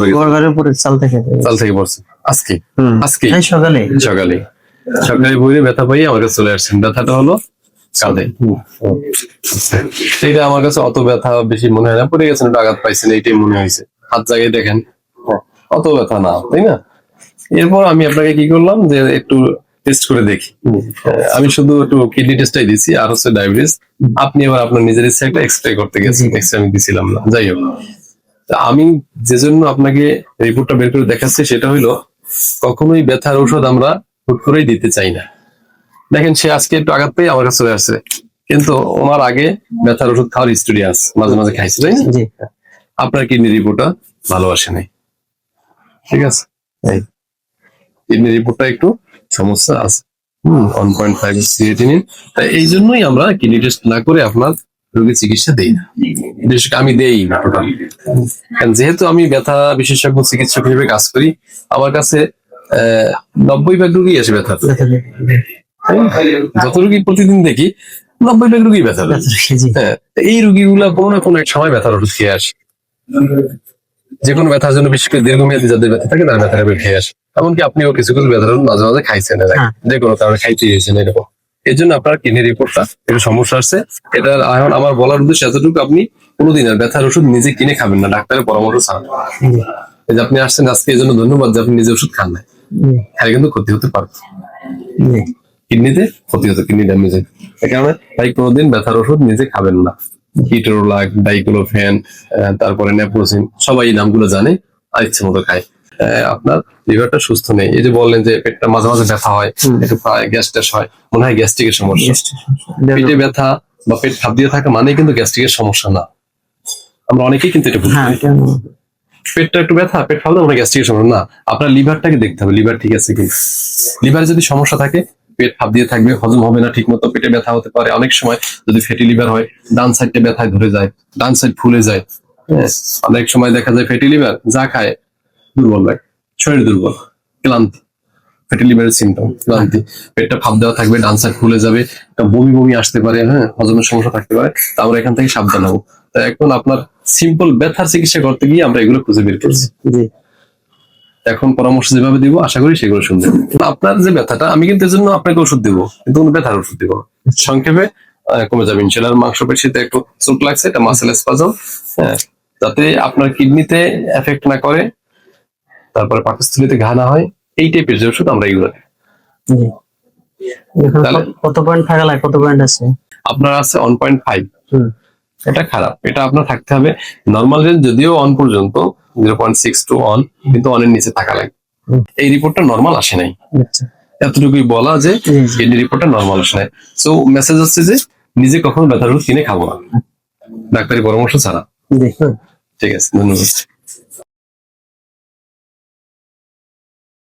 পড়ে গেছে? ঘরের উপরে চাল থেকে পড়ছে আজকে? আজকে সকালে সকালে সকালে বইরে ব্যথা পাই আমার কাছে চলে আসছেন। ব্যথাটা হলো কাঁধে। এটা আমার কাছে অত ব্যথা বেশি মনে হয় না, পড়ে গেছেন একটু আঘাত পাইছেন এইটাই মনে হয়েছে, হাত জায়গায় দেখেন অত ব্যথা না, তাই না? এরপর আমি আপনাকে কি করলাম যে একটু টেস্ট করে দেখি। আমি শুধু একটু কিডনি টেস্টটাই দিছি, আর হচ্ছে ডায়াবেটিস। আপনি এবার আপনার নিজের ইচ্ছা একটা এক্সরে করতে গেছেন, এক্সরে আমি দিছিলাম না। যাই হোক, আমি যে জন্য আপনাকে রিপোর্টটা বের করে দেখাচ্ছি সেটা হইলো কখনোই ব্যথার ঔষধ আমরা হুট করেই দিতে চাই না। দেখেন সে আজকে একটু আঘাত পেয়ে আমার কাছে চলে আসছে, কিন্তু ওনার আগে ব্যথার ওষুধ খাওয়ার হিস্টোরি আছে, মাঝে মাঝে খাইছে, তাই না? আপনার কিডনি রিপোর্টটা ভালো আসে নাই, ঠিক আছে? কিডনি রিপোর্টটা একটু সমস্যা আছে। 1.5 ক্রিয়েটিনিন। তাই এই জন্যই আমরা কিডনি টেস্ট না করে আপনার রোগীর চিকিৎসা দেই না, বিশেষ করে আমি দেই না টোটাল। কারণ যেহেতু আমি ব্যথা বিশেষজ্ঞ চিকিৎসক হিসেবে কাজ করি, আমার কাছে 90% রোগী আসে ব্যথা। যত রোগী প্রতিদিন দেখি 90% রোগী ব্যথা। হ্যাঁ, এই রোগীগুলা কোনো না কোনো এক সময় ব্যথার ওষুধ খেয়ে আসে। যে কোনো ব্যথার জন্য, বিশেষ করে দীর্ঘমেয়াদী যাদের ব্যথা থাকে তারা ব্যথার ওষুধ খেয়ে আসে। এমনকি আপনিও কিছু কিছু ব্যথার ওষুধ মাঝে মাঝে খাইছেন, যে কোনো কারণে খাইতে হয়েছেন এরকম। এই জন্য আপনার কিডনি রিপোর্টটা একটু সমস্যা আসছে। এটা এখন আমার বলার উদ্দেশ্য এতটুকু, আপনি কোনোদিন আর ব্যথার ওষুধ নিজে কিনে খাবেন না, ডাক্তারের পরামর্শ ছাড়া। এই যে আপনি আসছেন আজকে, এই জন্য ধন্যবাদ যে আপনি নিজে ওষুধ খান না, খাইলে কিন্তু ক্ষতি হতে পারত, কিডনিতে ক্ষতি হতো, কিডনি ড্যামেজ। এই কারণে ভাই কোনোদিন ব্যথার ওষুধ নিজে খাবেন না। কিটোরোলাক, ডাইক্লোফেন, তারপরে নেপ্রোসিন, সবাই এই নামগুলো জানে, আর ইচ্ছে মতো খায়। আপনার লিভারটা সুস্থ নেই। এই যে বললেন যে পেটটা মাঝে মাঝে ব্যথা হয়, একটু গ্যাস ট্যাস হয়, মনে হয় গ্যাস্ট্রিকের সমস্যা। পেটে ব্যথা বা পেট খাপ দিয়ে থাকা মানে কিন্তু গ্যাস্ট্রিকের সমস্যা না। আমরা অনেকেই কিন্তু এটা বুঝি, পেটটা একটু ব্যথা, পেট ফালতে মানে গ্যাস্ট্রিকের সমস্যা না। আপনার লিভারটাকে দেখতে হবে, লিভার ঠিক আছে কিনা। লিভারে যদি সমস্যা থাকে, পেট ফাপ দিয়ে থাকবে, হজম হবে না ঠিক মতো, পেটে ব্যথা হতে পারে। অনেক সময় যদি ফ্যাটি লিভার হয়, ডান সাইডটা ব্যথায় ধরে যায়, ডান সাইড ফুলে যায়। অনেক সময় দেখা যায় ফ্যাটি লিভার যা খায় দুর্বল লাগে, শরীর দুর্বল, ক্লান্তি। ফ্যাটি লিভারের সিমটম ক্লান্তি, পেটটা ফাপ দেওয়া থাকবে, ডান সাইড ফুলে যাবে, বমি বমি আসতে পারে, হ্যাঁ, হজমের সমস্যা থাকতে পারে। তা আমরা এখান থেকে সাবধান হবো। তাই এখন আপনার সিম্পল ব্যথার চিকিৎসা করতে গিয়ে আমরা এগুলো খুঁজে বের করছি। এখন পরামর্শ যেভাবে দিব আশা করি সেগুলো শুনবেন। আপনার যে ব্যথাটা, আমি কিন্তু এর জন্য আপনাকে ওষুধ দিব, কিন্তু ব্যথার ওষুধ দিব সংক্ষেপে কমে যাবে ইনশাআল্লাহ। মাংসপেশিতে একটু চোট লাগছে, এটা মাসেল স্পাজম, হ্যাঁ, যাতে আপনার কিডনিতে এফেক্ট না করে, তারপরে পাকস্থলীতে ঘা না হয়, এই টাইপের যে ওষুধ আমরা এগুলো। কত পয়েন্ট থাকা লাগে, কত পয়েন্ট আছে আপনার? আছে 1.5। এটা খারাপ, এটা আপনার থাকতে হবে নর্মাল রেঞ্জ, যদিও 1 পর্যন্ত 0.6 to 1, কিন্তু 1 এর নিচে থাকা লাগে। এই রিপোর্টটা নর্মাল আসে নাই, এতটুকুই বলা যে কিডনি রিপোর্টটা নর্মাল আসে নাই। সো মেসেজ হচ্ছে যে নিজে কখনো ব্যথার ওষুধ কিনে খাবো না ডাক্তারি পরামর্শ ছাড়া। ঠিক আছে, ধন্যবাদ।